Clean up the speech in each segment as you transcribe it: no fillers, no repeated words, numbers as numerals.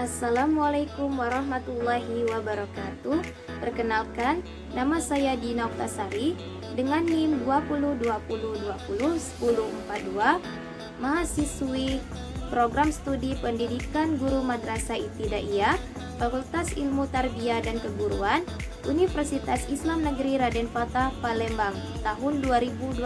Assalamualaikum warahmatullahi wabarakatuh. Perkenalkan, nama saya Dina Oktasari dengan NIM 2020201042, mahasiswi Program Studi Pendidikan Guru Madrasah Ibtidaiyah, Fakultas Ilmu Tarbiyah dan Keguruan, Universitas Islam Negeri Raden Fatah, Palembang, tahun 2020.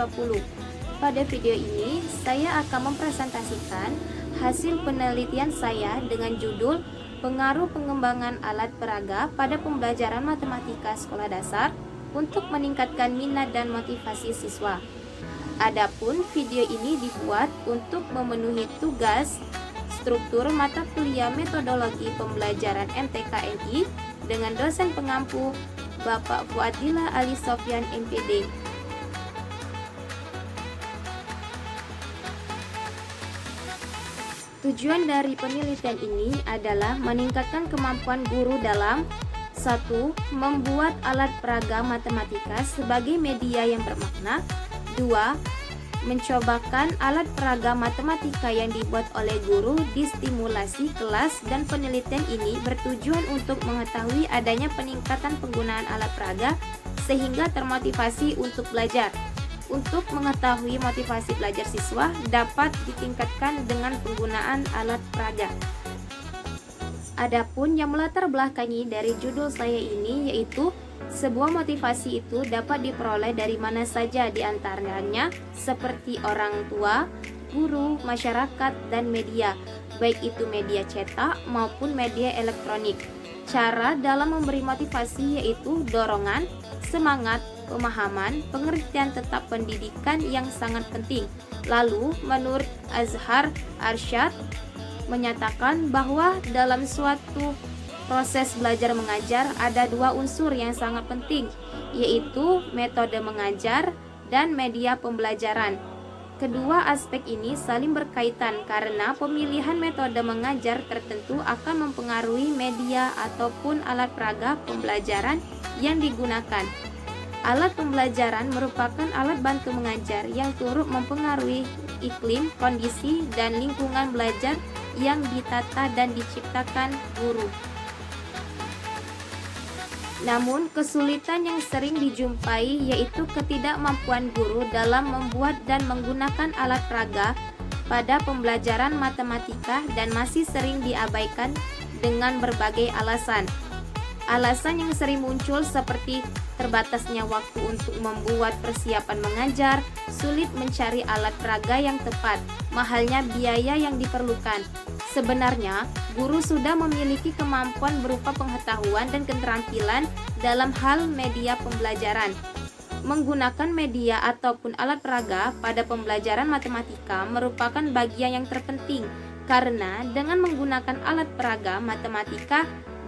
Pada video ini, saya akan mempresentasikan hasil penelitian saya dengan judul Pengaruh Pengembangan Alat Peraga pada Pembelajaran Matematika Sekolah Dasar untuk meningkatkan minat dan motivasi siswa. Adapun video ini dibuat untuk memenuhi tugas struktur mata kuliah metodologi pembelajaran MTKMI dengan dosen pengampu Bapak Fuadila Ali Sofyan MPD. Tujuan dari penelitian ini adalah meningkatkan kemampuan guru dalam 1. Membuat alat peraga matematika sebagai media yang bermakna. 2. Mencobakan alat peraga matematika yang dibuat oleh guru di stimulasi kelas, dan penelitian ini bertujuan untuk mengetahui adanya peningkatan penggunaan alat peraga sehingga termotivasi untuk belajar. Untuk mengetahui motivasi belajar siswa dapat ditingkatkan dengan penggunaan alat peraga. Adapun yang melatar belakangi dari judul saya ini yaitu sebuah motivasi itu dapat diperoleh dari mana saja, diantaranya seperti orang tua, guru, masyarakat, dan media, baik itu media cetak maupun media elektronik. Cara dalam memberi motivasi yaitu dorongan, semangat, pemahaman, pengertian tetap pendidikan yang sangat penting. Lalu, menurut Azhar Arsyad menyatakan bahwa dalam suatu proses belajar mengajar ada dua unsur yang sangat penting, yaitu metode mengajar dan media pembelajaran. Kedua aspek ini saling berkaitan karena pemilihan metode mengajar tertentu akan mempengaruhi media ataupun alat peraga pembelajaran yang digunakan. Alat pembelajaran merupakan alat bantu mengajar yang turut mempengaruhi iklim, kondisi, dan lingkungan belajar yang ditata dan diciptakan guru. Namun, kesulitan yang sering dijumpai yaitu ketidakmampuan guru dalam membuat dan menggunakan alat peraga pada pembelajaran matematika dan masih sering diabaikan dengan berbagai alasan. Alasan yang sering muncul seperti terbatasnya waktu untuk membuat persiapan mengajar, sulit mencari alat peraga yang tepat, mahalnya biaya yang diperlukan. Sebenarnya, guru sudah memiliki kemampuan berupa pengetahuan dan keterampilan dalam hal media pembelajaran. Menggunakan media ataupun alat peraga pada pembelajaran matematika merupakan bagian yang terpenting karena dengan menggunakan alat peraga matematika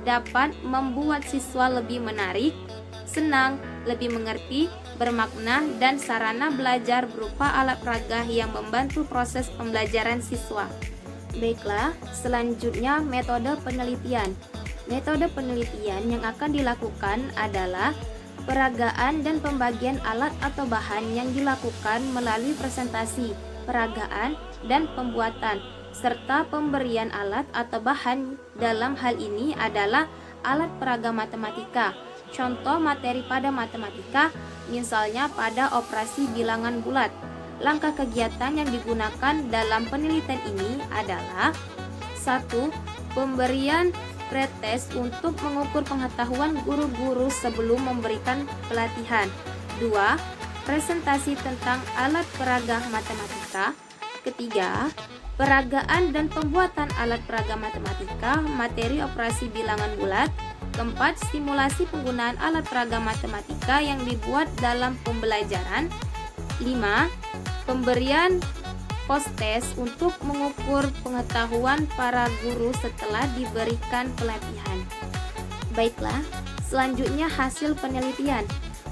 dapat membuat siswa lebih menarik, senang, lebih mengerti, bermakna, dan sarana belajar berupa alat peraga yang membantu proses pembelajaran siswa. Baiklah, selanjutnya metode penelitian. Metode penelitian yang akan dilakukan adalah peragaan dan pembagian alat atau bahan yang dilakukan melalui presentasi, peragaan, dan pembuatan, serta pemberian alat atau bahan. Dalam hal ini adalah alat peraga matematika. Contoh materi pada matematika, misalnya pada operasi bilangan bulat. Langkah kegiatan yang digunakan dalam penelitian ini adalah 1. Pemberian pretest untuk mengukur pengetahuan guru-guru sebelum memberikan pelatihan. 2. Presentasi tentang alat peraga matematika. Ketiga, peragaan dan pembuatan alat peraga matematika, materi operasi bilangan bulat. Keempat, stimulasi penggunaan alat peraga matematika yang dibuat dalam pembelajaran. 5. Pemberian post-test untuk mengukur pengetahuan para guru setelah diberikan pelatihan. Baiklah, selanjutnya hasil penelitian.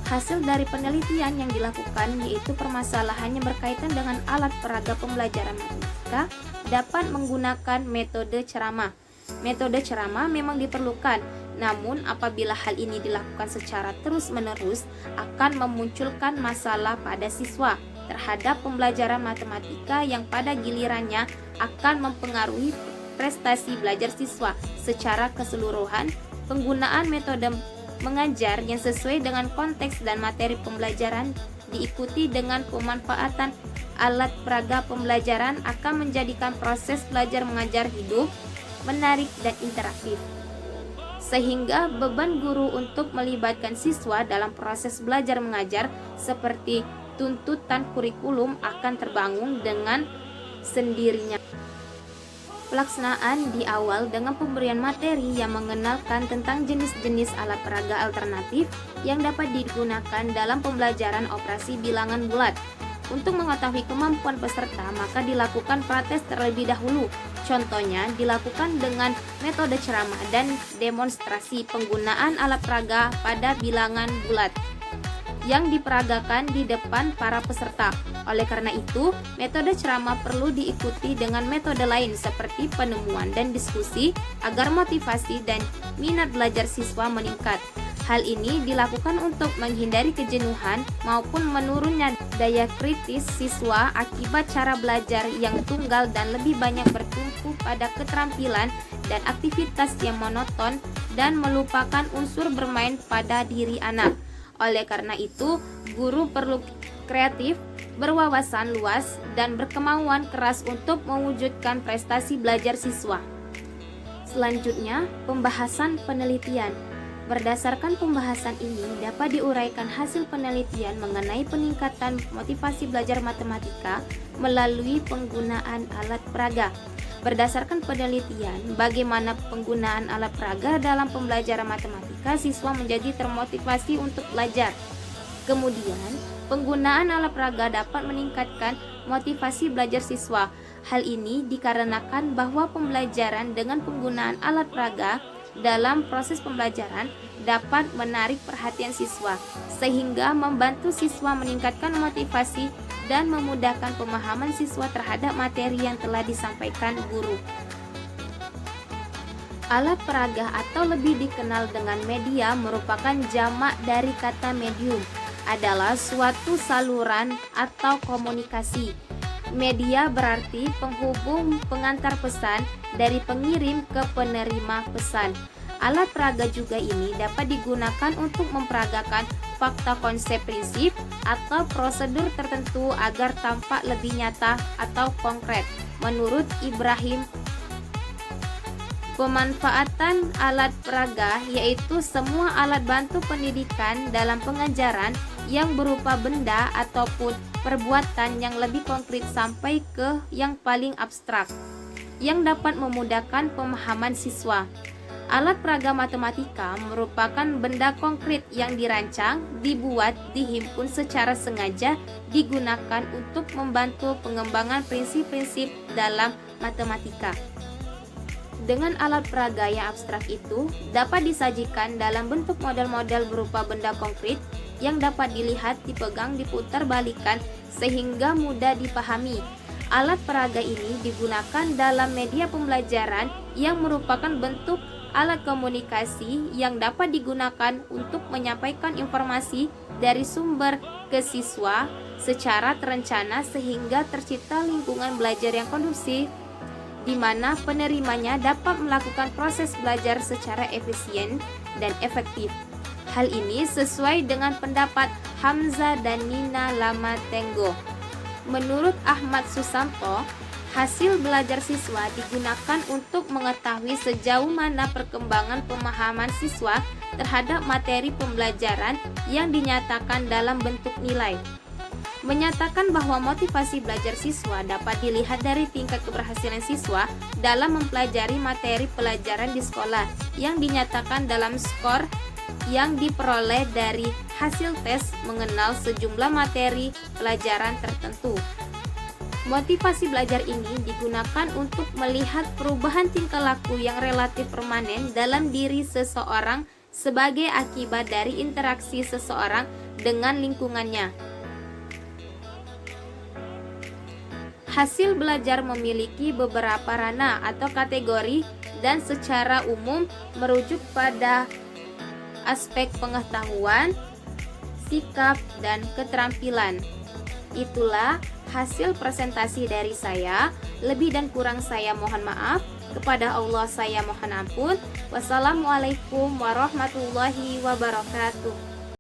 Hasil dari penelitian yang dilakukan yaitu permasalahan yang berkaitan dengan alat peraga pembelajaran matematika dapat menggunakan metode ceramah. Metode ceramah memang diperlukan, namun apabila hal ini dilakukan secara terus-menerus akan memunculkan masalah pada siswa terhadap pembelajaran matematika yang pada gilirannya akan mempengaruhi prestasi belajar siswa secara keseluruhan, penggunaan metode mengajar yang sesuai dengan konteks dan materi pembelajaran diikuti dengan pemanfaatan alat peraga pembelajaran akan menjadikan proses belajar mengajar hidup, menarik, dan interaktif. Sehingga beban guru untuk melibatkan siswa dalam proses belajar mengajar seperti tuntutan kurikulum akan terbangun dengan sendirinya. Pelaksanaan di awal dengan pemberian materi yang mengenalkan tentang jenis-jenis alat peraga alternatif yang dapat digunakan dalam pembelajaran operasi bilangan bulat. Untuk mengetahui kemampuan peserta, maka dilakukan prates terlebih dahulu. Contohnya, dilakukan dengan metode ceramah dan demonstrasi penggunaan alat peraga pada bilangan bulat yang diperagakan di depan para peserta. Oleh karena itu, metode ceramah perlu diikuti dengan metode lain seperti penemuan dan diskusi agar motivasi dan minat belajar siswa meningkat. Hal ini dilakukan untuk menghindari kejenuhan maupun menurunnya daya kritis siswa akibat cara belajar yang tunggal dan lebih banyak bertumpu pada keterampilan dan aktivitas yang monoton dan melupakan unsur bermain pada diri anak. Oleh karena itu, guru perlu kreatif, berwawasan luas, dan berkemauan keras untuk mewujudkan prestasi belajar siswa. Selanjutnya, pembahasan penelitian. Berdasarkan pembahasan ini dapat diuraikan hasil penelitian mengenai peningkatan motivasi belajar matematika melalui penggunaan alat peraga. Berdasarkan penelitian, bagaimana penggunaan alat peraga dalam pembelajaran matematika, siswa menjadi termotivasi untuk belajar. Kemudian, penggunaan alat peraga dapat meningkatkan motivasi belajar siswa. Hal ini dikarenakan bahwa pembelajaran dengan penggunaan alat peraga dalam proses pembelajaran dapat menarik perhatian siswa, sehingga membantu siswa meningkatkan motivasi dan memudahkan pemahaman siswa terhadap materi yang telah disampaikan guru. Alat peraga atau lebih dikenal dengan media merupakan jamak dari kata medium, adalah suatu saluran atau komunikasi. Media berarti penghubung pengantar pesan dari pengirim ke penerima pesan. Alat peraga juga ini dapat digunakan untuk memperagakan fakta konsep prinsip atau prosedur tertentu agar tampak lebih nyata atau konkret. Menurut Ibrahim, pemanfaatan alat peraga yaitu semua alat bantu pendidikan dalam pengajaran yang berupa benda ataupun perbuatan yang lebih konkret sampai ke yang paling abstrak, yang dapat memudahkan pemahaman siswa. Alat peraga matematika merupakan benda konkret yang dirancang, dibuat, dihimpun secara sengaja, digunakan untuk membantu pengembangan prinsip-prinsip dalam matematika. Dengan alat peraga yang abstrak itu dapat disajikan dalam bentuk model-model berupa benda konkret yang dapat dilihat, dipegang, diputar balikan sehingga mudah dipahami. Alat peraga ini digunakan dalam media pembelajaran yang merupakan bentuk alat komunikasi yang dapat digunakan untuk menyampaikan informasi dari sumber ke siswa secara terencana sehingga tercipta lingkungan belajar yang kondusif di mana penerimanya dapat melakukan proses belajar secara efisien dan efektif. Hal ini sesuai dengan pendapat Hamzah dan Nina Lamatengo. Menurut Ahmad Susanto, hasil belajar siswa digunakan untuk mengetahui sejauh mana perkembangan pemahaman siswa terhadap materi pembelajaran yang dinyatakan dalam bentuk nilai. Menyatakan bahwa motivasi belajar siswa dapat dilihat dari tingkat keberhasilan siswa dalam mempelajari materi pelajaran di sekolah yang dinyatakan dalam skor yang diperoleh dari hasil tes mengenal sejumlah materi pelajaran tertentu. Motivasi belajar ini digunakan untuk melihat perubahan tingkah laku yang relatif permanen dalam diri seseorang sebagai akibat dari interaksi seseorang dengan lingkungannya. Hasil belajar memiliki beberapa ranah atau kategori dan secara umum merujuk pada aspek pengetahuan, sikap, dan keterampilan. Itulah hasil presentasi dari saya. Lebih dan kurang saya mohon maaf. Kepada Allah saya mohon ampun. Wassalamualaikum warahmatullahi wabarakatuh.